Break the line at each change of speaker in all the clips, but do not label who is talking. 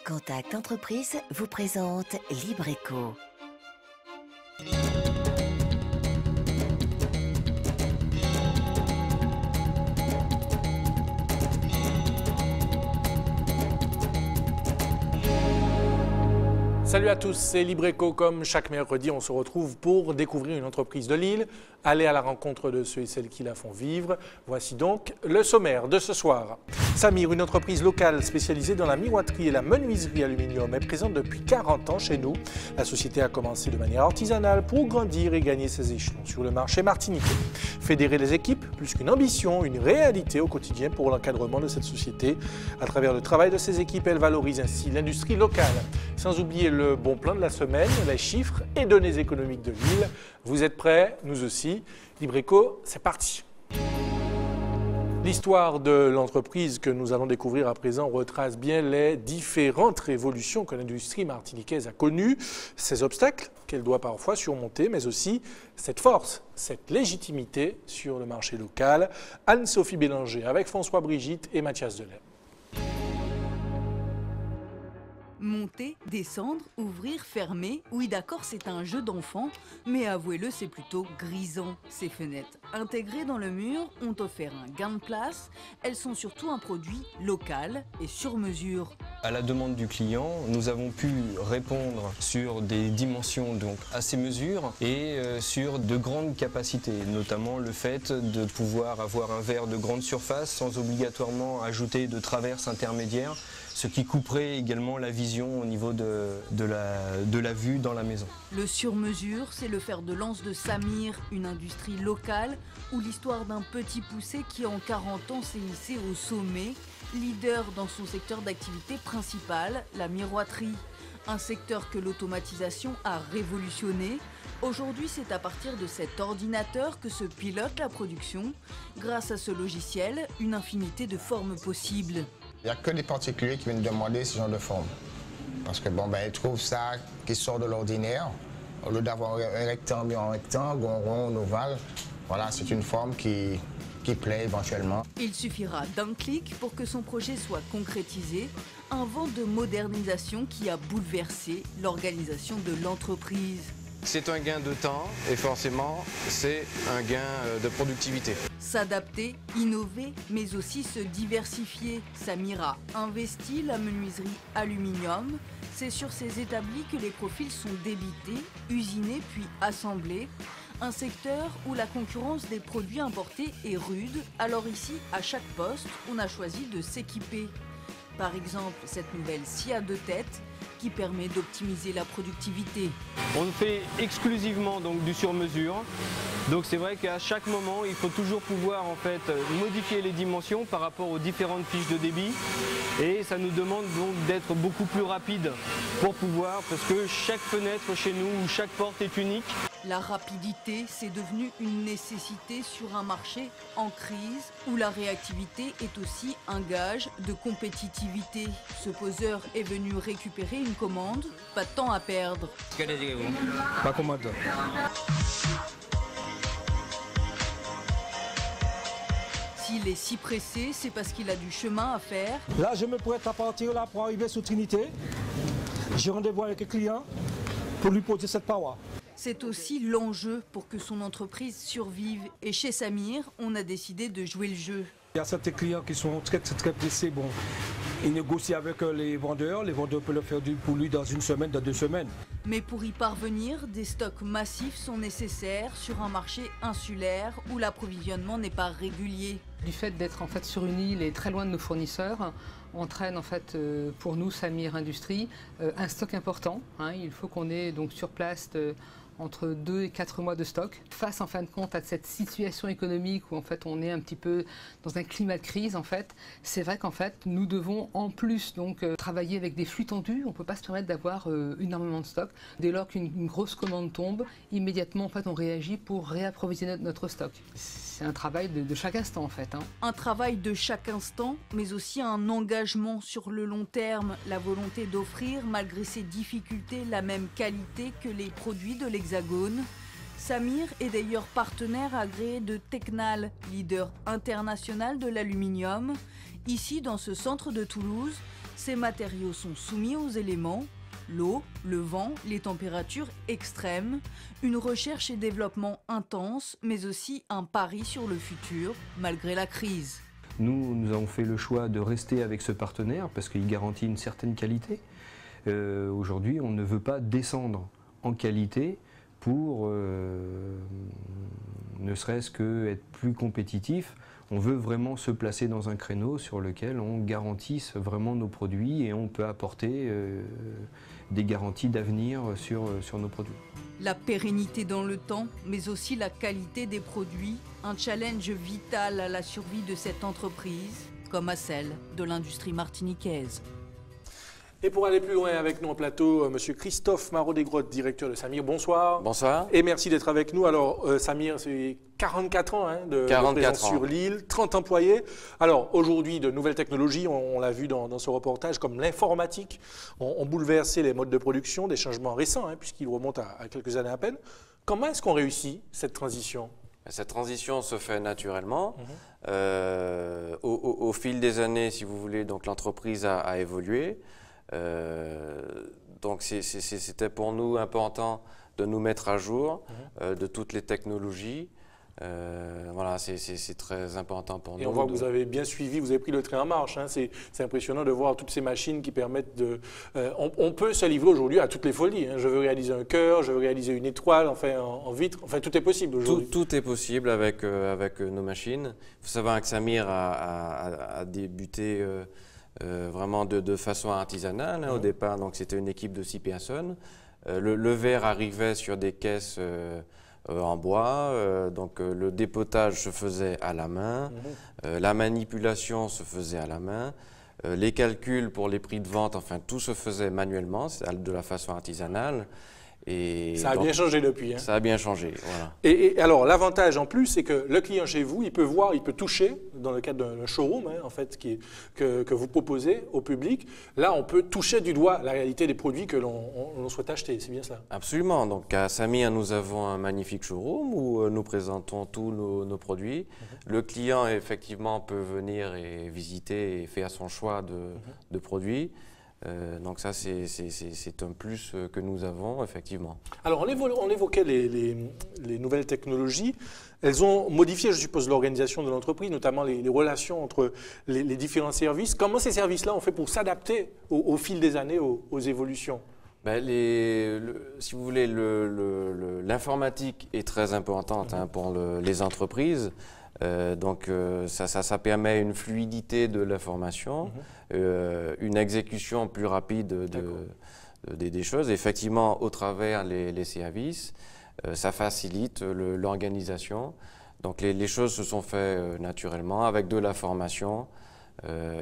Contact Entreprise vous présente Libreco.
Salut à tous, c'est Libreco. Comme chaque mercredi, on se retrouve pour découvrir une entreprise de Lille, aller à la rencontre de ceux et celles qui la font vivre. Voici donc le sommaire de ce soir. Samir, une entreprise locale spécialisée dans la miroiterie et la menuiserie aluminium, est présente depuis 40 ans chez nous. La société a commencé de manière artisanale pour grandir et gagner ses échelons sur le marché martiniquais. Fédérer les équipes, plus qu'une ambition, une réalité au quotidien pour l'encadrement de cette société. À travers le travail de ces équipes, elle valorise ainsi l'industrie locale. Sans oublier le bon plan de la semaine, les chiffres et données économiques de Lille. Vous êtes prêts? Nous aussi. Libreco, c'est parti. L'histoire de l'entreprise que nous allons découvrir à présent retrace bien les différentes révolutions que l'industrie martiniquaise a connues, ces obstacles qu'elle doit parfois surmonter, mais aussi cette force, cette légitimité sur le marché local. Anne-Sophie Bélanger avec François Brigitte et Mathias Delay.
Monter, descendre, ouvrir, fermer, oui d'accord c'est un jeu d'enfant, mais avouez-le c'est plutôt grisant. Ces fenêtres intégrées dans le mur ont offert un gain de place, elles sont surtout un produit local et sur mesure.
À la demande du client, nous avons pu répondre sur des dimensions donc à ses mesures et sur de grandes capacités, notamment le fait de pouvoir avoir un verre de grande surface sans obligatoirement ajouter de traverses intermédiaires, ce qui couperait également la vision au niveau de la vue dans la maison.
Le sur-mesure, c'est le fer de lance de Samir, une industrie locale où l'histoire d'un petit poussé qui en 40 ans s'est hissé au sommet, leader dans son secteur d'activité principal, la miroiterie. Un secteur que l'automatisation a révolutionné. Aujourd'hui, c'est à partir de cet ordinateur que se pilote la production. Grâce à ce logiciel, une infinité de formes possibles.
Il n'y a que des particuliers qui viennent demander ce genre de forme. Parce que ils trouvent ça qui sort de l'ordinaire. Au lieu d'avoir un rectangle en rectangle, un rond, un ovale, voilà, c'est une forme qui plaît éventuellement.
Il suffira d'un clic pour que son projet soit concrétisé. Un vent de modernisation qui a bouleversé l'organisation de l'entreprise.
C'est un gain de temps et forcément c'est un gain de productivité.
S'adapter, innover, mais aussi se diversifier. Samir a investi la menuiserie aluminium. C'est sur ces établis que les profils sont débités, usinés puis assemblés. Un secteur où la concurrence des produits importés est rude. Alors ici, à chaque poste, on a choisi de s'équiper. Par exemple, cette nouvelle scie à 2 têtes qui permet d'optimiser la productivité.
On fait exclusivement donc du sur-mesure. Donc c'est vrai qu'à chaque moment, il faut toujours pouvoir en fait modifier les dimensions par rapport aux différentes fiches de débit. Et ça nous demande donc d'être beaucoup plus rapide pour pouvoir, parce que chaque fenêtre chez nous ou chaque porte est unique.
La rapidité, c'est devenu une nécessité sur un marché en crise où la réactivité est aussi un gage de compétitivité. Ce poseur est venu récupérer une commande, pas de temps à perdre.
Pas commode.
S'il est si pressé, c'est parce qu'il a du chemin à faire.
Là, je me prête à partir là pour arriver sur Trinité. J'ai rendez-vous avec le client pour lui poser cette paroi.
C'est aussi l'enjeu pour que son entreprise survive. Et chez Samir, on a décidé de jouer le jeu.
Il y a certains clients qui sont très pressés. Bon, ils négocient avec les vendeurs peuvent le faire pour lui dans une semaine, dans 2 semaines.
Mais pour y parvenir, des stocks massifs sont nécessaires sur un marché insulaire où l'approvisionnement n'est pas régulier.
Du fait d'être en fait sur une île et très loin de nos fournisseurs, entraîne en fait pour nous Samir Industrie un stock important. Il faut qu'on ait donc sur place entre 2 et 4 mois de stock. Face en fin de compte à cette situation économique où en fait on est un petit peu dans un climat de crise en fait, c'est vrai qu'en fait nous devons en plus donc travailler avec des flux tendus. On ne peut pas se permettre d'avoir énormément de stock. Dès lors qu'une grosse commande tombe, immédiatement en fait on réagit pour réapprovisionner notre stock. C'est un travail de chaque instant en fait.
Un travail de chaque instant, mais aussi un engagement sur le long terme, la volonté d'offrir malgré ses difficultés la même qualité que les produits de l'Hexagone. Samir est d'ailleurs partenaire agréé de Tecnal, leader international de l'aluminium. Ici, dans ce centre de Toulouse, Ces matériaux sont soumis aux éléments, l'eau, le vent, les températures extrêmes, une recherche et développement intense, mais aussi un pari sur le futur, malgré la crise.
Nous avons fait le choix de rester avec ce partenaire parce qu'il garantit une certaine qualité. Aujourd'hui, on ne veut pas descendre en qualité pour ne serait-ce qu'être plus compétitif. On veut vraiment se placer dans un créneau sur lequel on garantisse vraiment nos produits et on peut apporter des garanties d'avenir sur nos produits.
La pérennité dans le temps, mais aussi la qualité des produits, un challenge vital à la survie de cette entreprise, comme à celle de l'industrie martiniquaise.
Et pour aller plus loin avec nous en plateau, Monsieur Christophe Marot-Desgrottes, directeur de Samir. Bonsoir.
Bonsoir.
Et merci d'être avec nous. Alors, Samir, c'est 44 ans de présence sur l'île, 30 employés. Alors, aujourd'hui, de nouvelles technologies, on l'a vu dans ce reportage, comme l'informatique, ont bouleversé les modes de production, des changements récents, puisqu'ils remontent à quelques années à peine. Comment est-ce qu'on réussit cette transition ?
Cette transition se fait naturellement. Au fil des années, si vous voulez, donc l'entreprise a évolué. Donc c'était pour nous important de nous mettre à jour de toutes les technologies. Voilà, c'est très important pour nous.
Et on voit que vous avez bien suivi, vous avez pris le train en marche. C'est impressionnant de voir toutes ces machines qui permettent de... on peut se livrer aujourd'hui à toutes les folies. Je veux réaliser un cœur, je veux réaliser une étoile en vitre. Enfin, tout est possible aujourd'hui.
Tout est possible avec nos machines. Il faut savoir que Samir a débuté vraiment de façon artisanale au départ. Donc c'était une équipe de 6 personnes. Le verre arrivait sur des caisses en bois, donc le dépotage se faisait à la main, la manipulation se faisait à la main, les calculs pour les prix de vente, enfin tout se faisait manuellement, de la façon artisanale. Et
ça a bien changé depuis.
Ça a bien changé, voilà.
Et alors, l'avantage en plus, c'est que le client chez vous, il peut voir, il peut toucher, dans le cadre d'un showroom, en fait, que vous proposez au public. Là, on peut toucher du doigt la réalité des produits que l'on souhaite acheter, c'est bien cela?
Absolument. Donc, à Samir, nous avons un magnifique showroom où nous présentons tous nos produits. Le client, effectivement, peut venir et visiter et faire son choix de produits. Donc ça, c'est un plus que nous avons, effectivement.
Alors, on évoquait les nouvelles technologies. Elles ont modifié, je suppose, l'organisation de l'entreprise, notamment les relations entre les différents services. Comment ces services-là ont fait pour s'adapter au fil des années aux évolutions?
Si vous voulez, l'informatique est très importante pour les entreprises. Donc ça permet une fluidité de l'information, une exécution plus rapide des choses. Effectivement, au travers les services, ça facilite l'organisation. Donc les choses se sont faites naturellement avec de la formation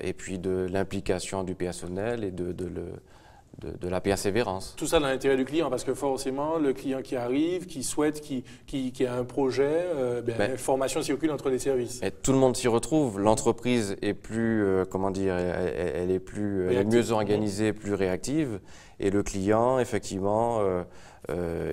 et puis de l'implication du personnel et de la persévérance.
Tout ça dans l'intérêt du client, parce que forcément, le client qui arrive, qui souhaite, qui a un projet, l'information circule entre les services.
Et tout le monde s'y retrouve. L'entreprise est plus, elle est mieux organisée, plus réactive. Et le client, effectivement,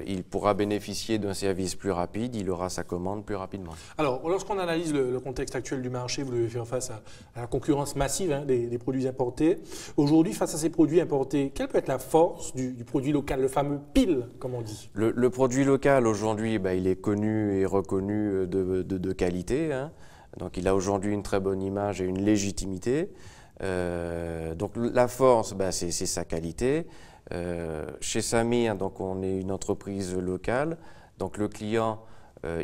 il pourra bénéficier d'un service plus rapide, il aura sa commande plus rapidement.
Alors, lorsqu'on analyse le contexte actuel du marché, vous devez faire face à la concurrence massive des produits importés. Aujourd'hui, face à ces produits importés, quelle peut être la force du produit local, le fameux PIL, comme on dit?
Le produit local, aujourd'hui, il est connu et reconnu de qualité. Donc, il a aujourd'hui une très bonne image et une légitimité. Donc, la force, c'est sa qualité. Chez Samir, donc on est une entreprise locale, donc le client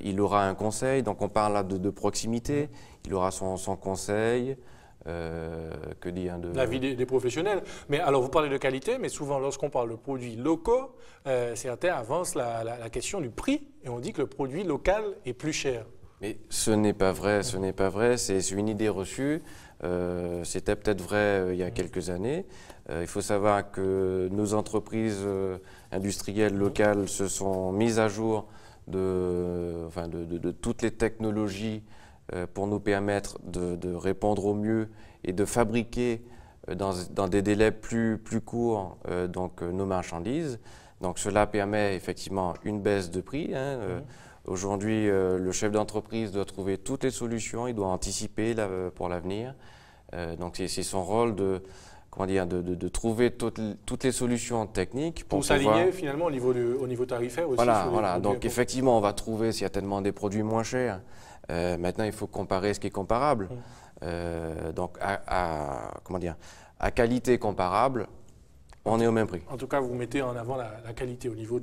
il aura un conseil, donc on parle là de proximité, il aura son conseil, que dire
l'avis des professionnels. Mais alors vous parlez de qualité, mais souvent lorsqu'on parle de produits locaux, certains avancent la question du prix et on dit que le produit local est plus cher.
Mais ce n'est pas vrai, c'est une idée reçue. C'était peut-être vrai il y a quelques années. Il faut savoir que nos entreprises industrielles locales se sont mises à jour de toutes les technologies pour nous permettre de répondre au mieux et de fabriquer dans des délais plus courts nos marchandises. Donc cela permet effectivement une baisse de prix. Aujourd'hui, le chef d'entreprise doit trouver toutes les solutions, il doit anticiper pour l'avenir. Donc c'est son rôle comment dire, de trouver toutes les solutions techniques
pour s'aligner finalement au niveau tarifaire aussi.
Voilà. Donc effectivement, on va trouver certainement des produits moins chers. Maintenant, il faut comparer ce qui est comparable. Donc comment dire, à qualité comparable, on est au même prix.
En tout cas, vous mettez en avant la qualité au niveau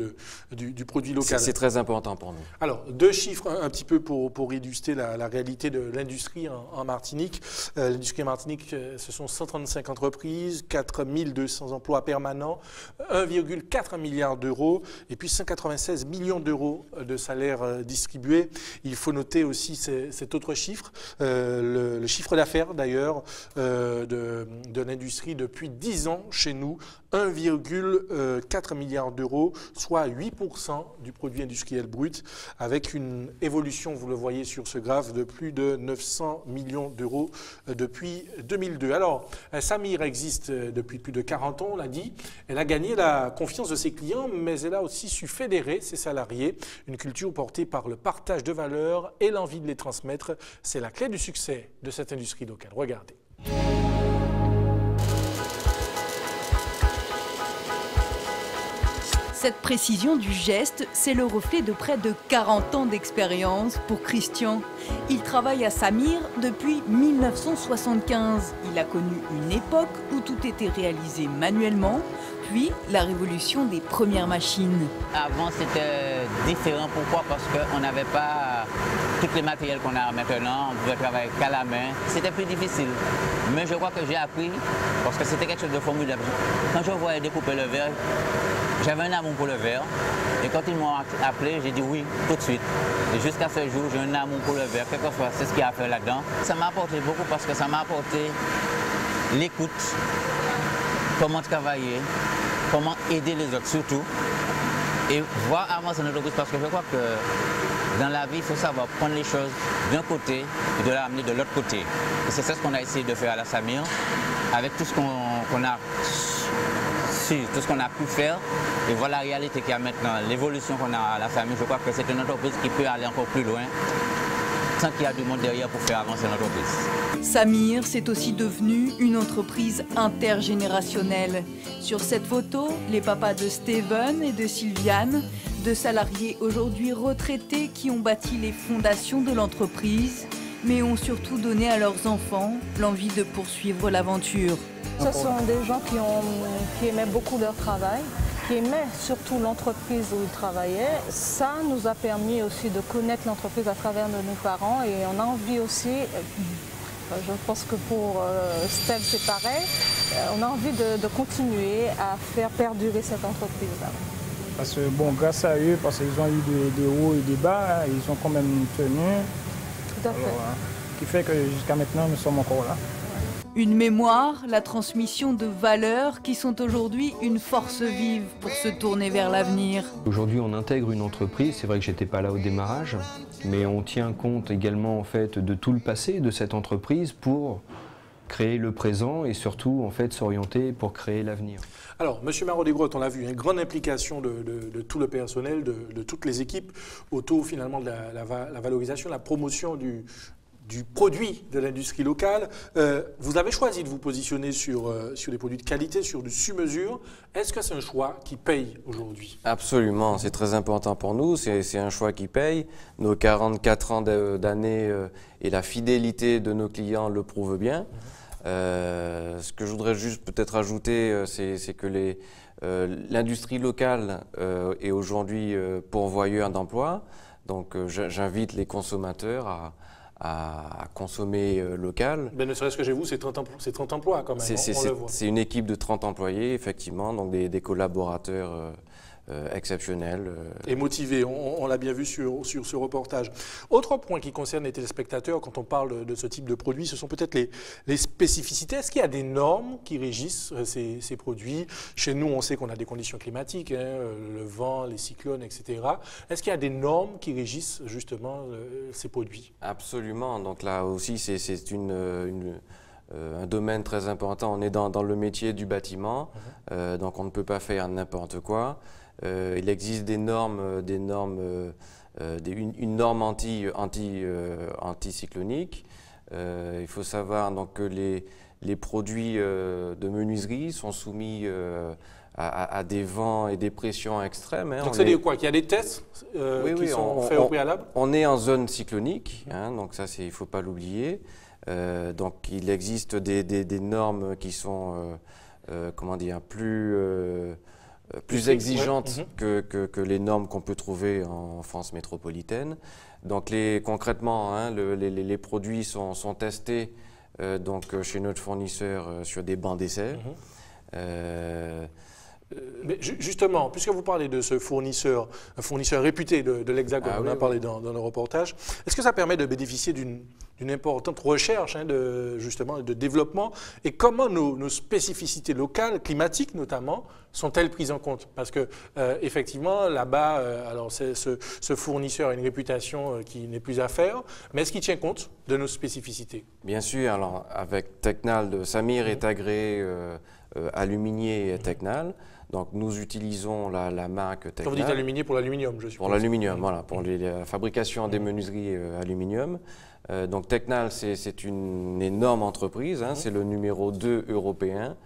du produit local.
C'est très important pour nous.
Alors, 2 chiffres un petit peu pour illustrer la réalité de l'industrie en Martinique. L'industrie en Martinique, ce sont 135 entreprises, 4200 emplois permanents, 1,4 milliard d'euros et puis 196 millions d'euros de salaires distribués. Il faut noter aussi cet autre chiffre, le chiffre d'affaires d'ailleurs de l'industrie depuis 10 ans chez nous, 1,4 milliard d'euros, soit 8% du produit industriel brut, avec une évolution, vous le voyez sur ce graphe, de plus de 900 millions d'euros depuis 2002. Alors, Samir existe depuis plus de 40 ans, on l'a dit. Elle a gagné la confiance de ses clients, mais elle a aussi su fédérer ses salariés. Une culture portée par le partage de valeurs et l'envie de les transmettre. C'est la clé du succès de cette industrie locale. Regardez.
Cette précision du geste, c'est le reflet de près de 40 ans d'expérience pour Christian. Il travaille à Samir depuis 1975. Il a connu une époque où tout était réalisé manuellement, puis la révolution des premières machines.
Avant, c'était différent. Pourquoi? Parce qu'on n'avait pas tous les matériels qu'on a maintenant. On pouvait travailler qu'à la main. C'était plus difficile. Mais je crois que j'ai appris parce que c'était quelque chose de formidable. Quand je voyais découper le verre, j'avais un amour pour le verre. Et quand ils m'ont appelé, j'ai dit oui, tout de suite. Et jusqu'à ce jour, j'ai un amour pour le verre. Quelquefois, c'est ce qu'il y a à faire là-dedans. Ça m'a apporté beaucoup parce que ça m'a apporté l'écoute, comment travailler, comment aider les autres surtout. Et voir avancer notre entreprise parce que je crois que dans la vie, il faut savoir prendre les choses d'un côté et de l'amener de l'autre côté. Et c'est ça ce qu'on a essayé de faire à la Samir, avec tout ce qu'on a tout ce qu'on a pu faire et voilà la réalité qu'il y a maintenant, l'évolution qu'on a à la famille. Je crois que c'est une entreprise qui peut aller encore plus loin sans qu'il y ait du monde derrière pour faire avancer l'entreprise.
Samir, c'est aussi devenu une entreprise intergénérationnelle. Sur cette photo, les papas de Steven et de Sylviane, 2 salariés aujourd'hui retraités qui ont bâti les fondations de l'entreprise, mais ont surtout donné à leurs enfants l'envie de poursuivre l'aventure.
Ce sont des gens qui aimaient beaucoup leur travail, qui aimaient surtout l'entreprise où ils travaillaient. Ça nous a permis aussi de connaître l'entreprise à travers nos parents et on a envie aussi, je pense que pour Steve c'est pareil, on a envie de continuer à faire perdurer cette entreprise-là.
Parce que bon, grâce à eux, parce qu'ils ont eu des hauts et des bas, ils ont quand même tenu.
Tout à fait.
Alors, qui fait que jusqu'à maintenant nous sommes encore là.
Une mémoire, la transmission de valeurs qui sont aujourd'hui une force vive pour se tourner vers l'avenir.
Aujourd'hui, on intègre une entreprise, c'est vrai que j'étais pas là au démarrage, mais on tient compte également en fait de tout le passé de cette entreprise pour créer le présent et surtout en fait s'orienter pour créer l'avenir.
Alors, M. Marot-Desgrottes, on l'a vu, une grande implication de tout le personnel, de toutes les équipes autour finalement de la valorisation, la promotion du produit de l'industrie locale. Vous avez choisi de vous positionner sur des produits de qualité, sur du sur-mesure. Est-ce que c'est un choix qui paye aujourd'hui?
Absolument, c'est très important pour nous, c'est un choix qui paye. Nos 44 ans d'années et la fidélité de nos clients le prouvent bien. Ce que je voudrais juste peut-être ajouter, c'est que l'industrie locale est aujourd'hui pourvoyeur d'emplois. Donc j'invite les consommateurs à consommer local.
Ben, ne serait-ce que chez vous, c'est 30 emplois quand même, on le voit.
C'est une équipe de 30 employés, effectivement, donc des collaborateurs exceptionnels.
Et motivés, on l'a bien vu sur ce reportage. Autre point qui concerne les téléspectateurs, quand on parle de ce type de produit, ce sont peut-être les spécificités. Est-ce qu'il y a des normes qui régissent ces produits? Chez nous, on sait qu'on a des conditions climatiques, hein, le vent, les cyclones, etc. Est-ce qu'il y a des normes qui régissent justement ces produits?
Absolument. Donc là aussi, c'est un domaine très important. On est dans le métier du bâtiment, donc on ne peut pas faire n'importe quoi. Il existe une norme anticyclonique. Il faut savoir donc, que les produits de menuiserie sont soumis à des vents et des pressions extrêmes.
Donc c'est dire quoi? Qu'il y a des tests qui sont faits au préalable?
On est en zone cyclonique, donc ça il ne faut pas l'oublier. Donc il existe des normes qui sont comment dire, plus exigeantes que les normes qu'on peut trouver en France métropolitaine. Donc concrètement, les produits sont testés donc, chez notre fournisseur sur des bancs d'essai.
Mais justement, puisque vous parlez de ce fournisseur, un fournisseur réputé de l'Hexagone, on en a parlé dans le reportage, est-ce que ça permet de bénéficier d'une importante recherche justement de développement? Et comment nos spécificités locales, climatiques notamment, sont-elles prises en compte? Parce que effectivement, là-bas, alors ce fournisseur a une réputation qui n'est plus à faire, mais est-ce qu'il tient compte de nos spécificités?
Bien sûr, alors avec Tecnal, Samir est agréé aluminier et Tecnal. Donc nous utilisons la marque Tecnal.
Quand vous dites aluminier, pour l'aluminium, je suppose.
Pour l'aluminium, voilà, pour la fabrication des menuiseries aluminium. Donc Tecnal, c'est une énorme entreprise, c'est le numéro 2 européen.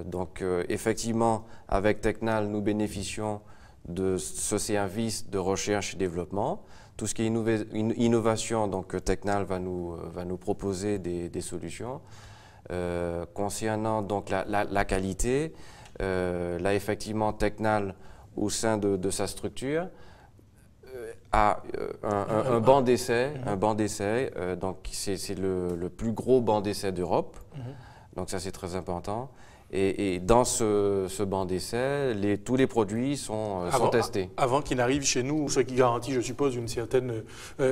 Donc effectivement, avec Tecnal, nous bénéficions de ce service de recherche et développement. Tout ce qui est innovation, donc Tecnal va nous proposer des solutions. Concernant donc la qualité, là effectivement Tecnal au sein de sa structure a un banc d'essai, donc c'est le plus gros banc d'essai d'Europe, donc ça c'est très important. Et dans ce banc d'essai, tous les produits sont testés. Avant
qu'ils n'arrivent chez nous, ce qui garantit, je suppose, une certaine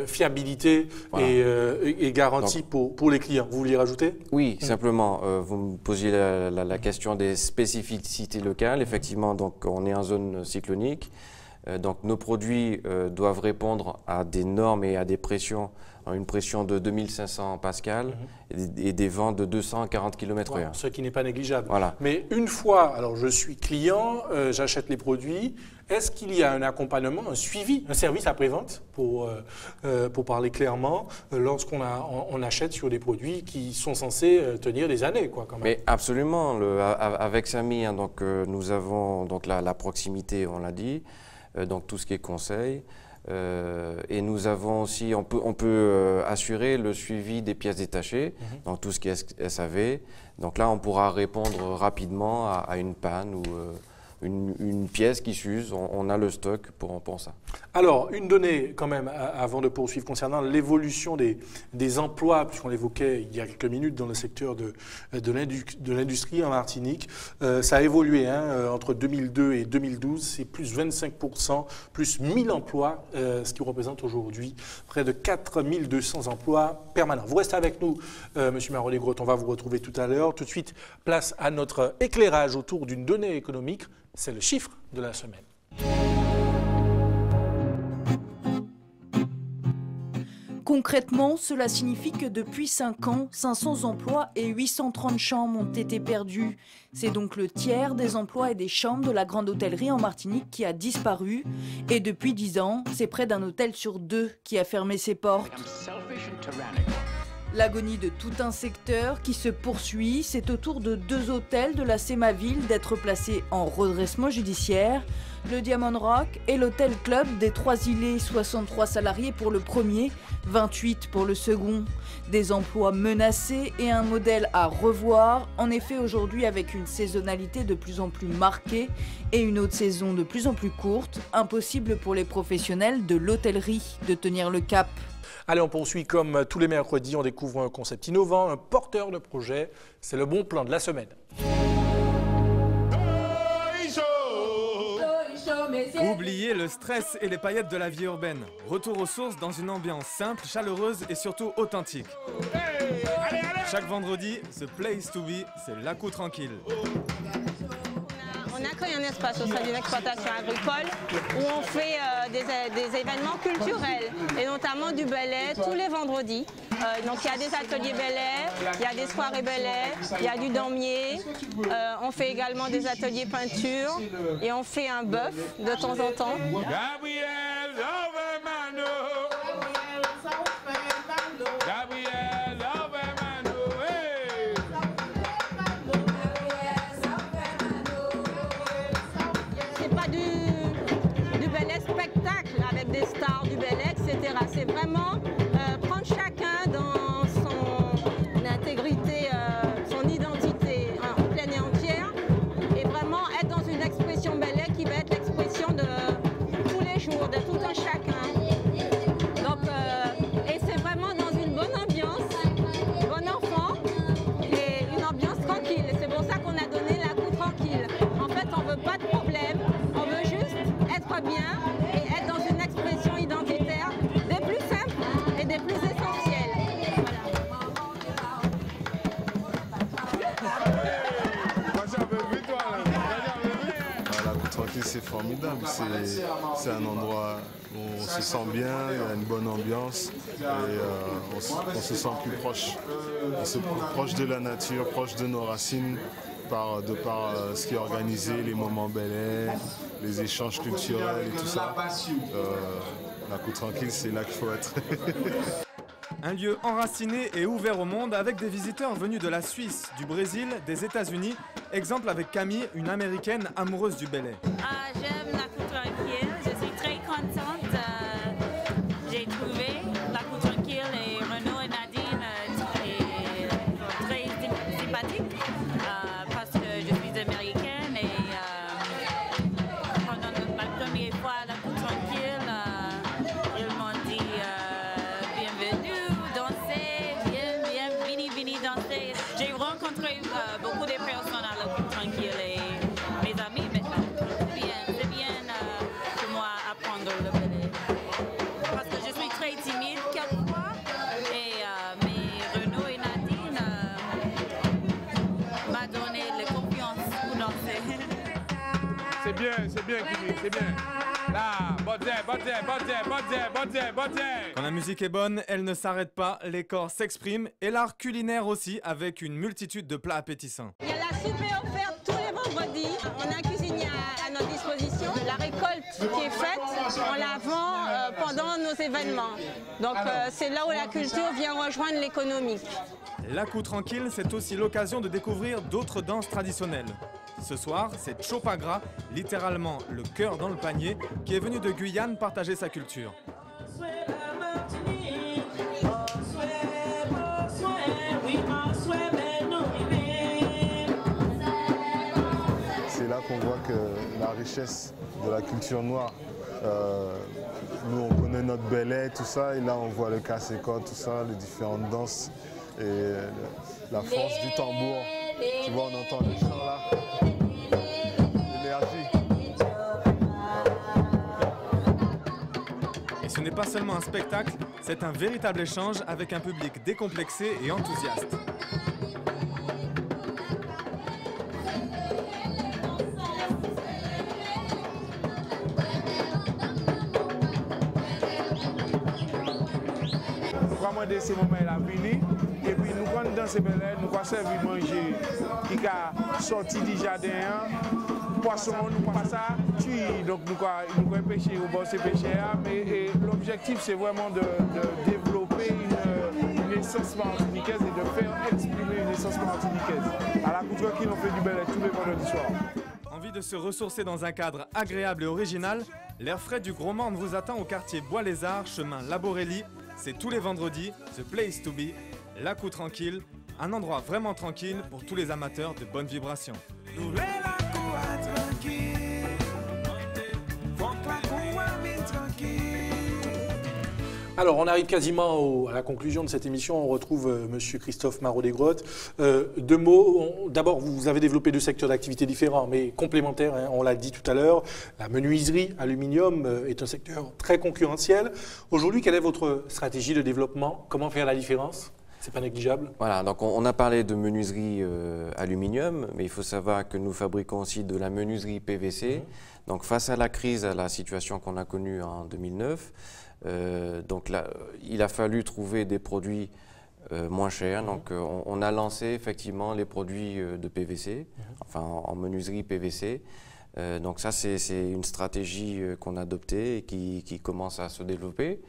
fiabilité et garantie pour les clients. Vous vouliez rajouter?
Oui, simplement, vous me posiez la question des spécificités locales. Effectivement, donc, on est en zone cyclonique. Donc nos produits doivent répondre à des normes et à des pressions, une pression de 2500 pascal et des vents de 240 km/h.
Voilà, ce qui n'est pas négligeable.
Voilà.
Mais une fois, alors je suis client, j'achète les produits, est-ce qu'il y a un accompagnement, un suivi, un service après-vente, pour parler clairement, lorsqu'on achète sur des produits qui sont censés tenir des années, quoi, quand même?
Mais absolument. Avec Samir, donc, nous avons donc, la proximité, on l'a dit, donc tout ce qui est conseil. Et nous avons aussi, on peut assurer le suivi des pièces détachées, donc tout ce qui est SAV. Donc là, on pourra répondre rapidement à une panne ou une pièce qui s'use. On a le stock pour ça.
Alors, une donnée quand même, avant de poursuivre, concernant l'évolution des emplois, puisqu'on l'évoquait il y a quelques minutes dans le secteur de l'industrie en Martinique. Ça a évolué entre 2002 et 2012, c'est plus 25%, plus 1000 emplois, ce qui représente aujourd'hui près de 4200 emplois permanents. Vous restez avec nous, M. Marolles-Grotte, on va vous retrouver tout à l'heure. Tout de suite, place à notre éclairage autour d'une donnée économique. C'est le chiffre de la semaine.
Concrètement, cela signifie que depuis 5 ans, 500 emplois et 830 chambres ont été perdus. C'est donc le tiers des emplois et des chambres de la grande hôtellerie en Martinique qui a disparu. Et depuis 10 ans, c'est près d'un hôtel sur 2 qui a fermé ses portes. L'agonie de tout un secteur qui se poursuit, c'est au tour de 2 hôtels de la Sémaville d'être placés en redressement judiciaire. Le Diamond Rock et l'Hôtel Club des Trois-Îlets, 63 salariés pour le premier, 28 pour le second. Des emplois menacés et un modèle à revoir. En effet, aujourd'hui, avec une saisonnalité de plus en plus marquée et une haute saison de plus en plus courte, impossible pour les professionnels de l'hôtellerie de tenir le cap.
Allez, on poursuit comme tous les mercredis, on découvre un concept innovant, un porteur de projet. C'est le bon plan de la semaine.
Oubliez le stress et les paillettes de la vie urbaine. Retour aux sources dans une ambiance simple, chaleureuse et surtout authentique. Chaque vendredi, The Place to Be, c'est Lacou Tranquille.
On a créé un espace au sein d'une exploitation agricole où on fait des événements culturels et notamment du ballet tous les vendredis. Donc il y a des ateliers ballet, il y a des soirées ballet, il y a du damier, on fait également des ateliers peinture et on fait un bœuf de temps en temps. bien et être dans une expression identitaire des plus simples et des plus essentielles.
La Cour Tranquille, c'est formidable. C'est un endroit où on se sent bien, il y a une bonne ambiance et on se sent plus proche. On se proche de la nature, proche de nos racines, de par ce qui est organisé, les moments belais, les échanges culturels et tout ça. La Cour Tranquille, c'est là qu'il faut être.
Un lieu enraciné et ouvert au monde avec des visiteurs venus de la Suisse, du Brésil, des États-Unis. Exemple avec Camille, une américaine amoureuse du Bel Air.
J'aime la Cour Tranquille, je suis très contente. J'ai trouvé la Cour Tranquille et Renaud et Nadine très sympathiques parce que je suis américaine et pendant ma première fois à la Cour Tranquille, ils m'ont dit bienvenue, dansez, venez danser. J'ai rencontré beaucoup de personnes à la Cour Tranquille et mes amis maintenant. C'est bien pour moi apprendre le ballet. Parce que je suis très timide quelquefois et mais Renaud et Nadine m'a donné la confiance pour danser.
C'est bien, Kimi, c'est bien. Là,
Quand la musique est bonne, elle ne s'arrête pas, les corps s'expriment et l'art culinaire aussi avec une multitude de plats appétissants.
Il y a la soupe offerte tous les vendredis. On a un cuisinier à notre disposition. La récolte qui est faite, on la vend pendant nos événements. Donc c'est là où la culture vient rejoindre l'économie.
La Cour Tranquille, c'est aussi l'occasion de découvrir d'autres danses traditionnelles. Ce soir, c'est Chopagra, littéralement le cœur dans le panier, qui est venu de Guyane partager sa culture.
C'est là qu'on voit que la richesse de la culture noire, nous on connaît notre belay, tout ça, et là on voit le casse-école, tout ça, les différentes danses et la force du tambour. Tu vois, on entend le chant là, l'énergie.
Et ce n'est pas seulement un spectacle, c'est un véritable échange avec un public décomplexé et enthousiaste.
De ces moments-là venus et puis nous quand dans ces belles nous avons servi manger qui a sorti du jardin poisson nous pas ça tuer donc nous avons pêché au bord ces pêcheurs mais l'objectif c'est vraiment de développer une essence martiniquaise et de faire exprimer une essence martiniquaise à la Cour Tranquille on fait du bel tous les vendredis soirs.
Envie de se ressourcer dans un cadre agréable et original, l'air frais du Gros Morne vous attend au quartier Bois-les-Arts, chemin Laborelli. C'est tous les vendredis, The Place to Be, la Cour Tranquille, un endroit vraiment tranquille pour tous les amateurs de bonnes vibrations.
Alors, on arrive quasiment à la conclusion de cette émission. On retrouve Monsieur Christophe Marot-Desgrottes. Deux mots. D'abord, vous avez développé deux secteurs d'activité différents, mais complémentaires. Hein, on l'a dit tout à l'heure. La menuiserie aluminium est un secteur très concurrentiel. Aujourd'hui, quelle est votre stratégie de développement? Comment faire la différence? C'est pas négligeable.
Voilà, donc on a parlé de menuiserie aluminium, mais il faut savoir que nous fabriquons aussi de la menuiserie PVC. Donc, face à la crise, à la situation qu'on a connue en 2009, donc là, il a fallu trouver des produits moins chers. Donc on a lancé effectivement les produits de PVC, enfin en menuiserie PVC. Donc ça c'est une stratégie qu'on a adoptée et qui commence à se développer.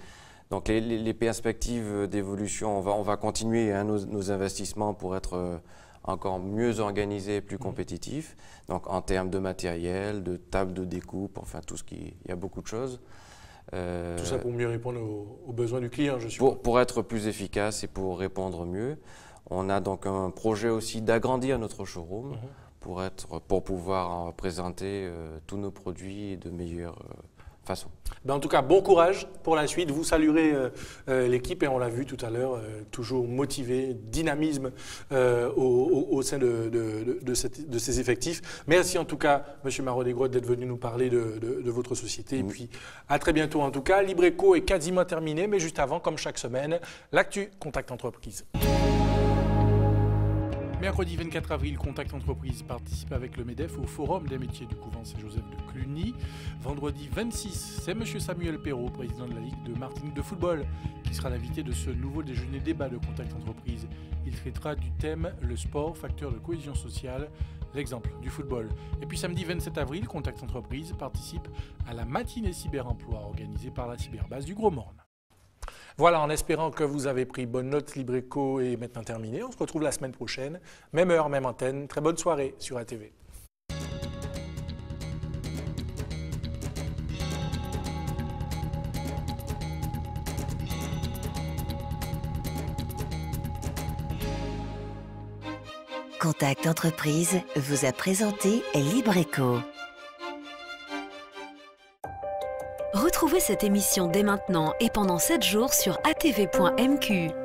Donc les perspectives d'évolution, on va continuer nos investissements pour être encore mieux organisés, plus compétitifs. Donc en termes de matériel, de table de découpe, enfin il y a beaucoup de choses.
Tout ça pour mieux répondre aux besoins du client, je suppose.
Pour être plus efficace et pour répondre mieux. On a donc un projet aussi d'agrandir notre showroom pour pouvoir présenter tous nos produits de meilleure façon.
En tout cas, bon courage pour la suite. Vous saluerez l'équipe et on l'a vu tout à l'heure, toujours motivé, dynamisme au sein de ces effectifs. Merci en tout cas, M. Marot-Desgrottes, d'être venu nous parler de votre société. Et puis, à très bientôt en tout cas. Libreco est quasiment terminé, mais juste avant, comme chaque semaine, l'actu Contact Entreprise. Mercredi 24 avril, Contact Entreprise participe avec le MEDEF au Forum des métiers du couvent Saint-Joseph de Cluny. Vendredi 26, c'est M. Samuel Perrault, président de la Ligue de Martinique de football, qui sera l'invité de ce nouveau déjeuner débat de Contact Entreprise. Il traitera du thème « Le sport, facteur de cohésion sociale », l'exemple du football. Et puis samedi 27 avril, Contact Entreprise participe à la matinée cyberemploi organisée par la cyberbase du Gros Morne. Voilà, en espérant que vous avez pris bonne note, Libreco est maintenant terminé. On se retrouve la semaine prochaine, même heure, même antenne. Très bonne soirée sur ATV.
Contact Entreprise vous a présenté Libreco.
Retrouvez cette émission dès maintenant et pendant 7 jours sur atv.mq.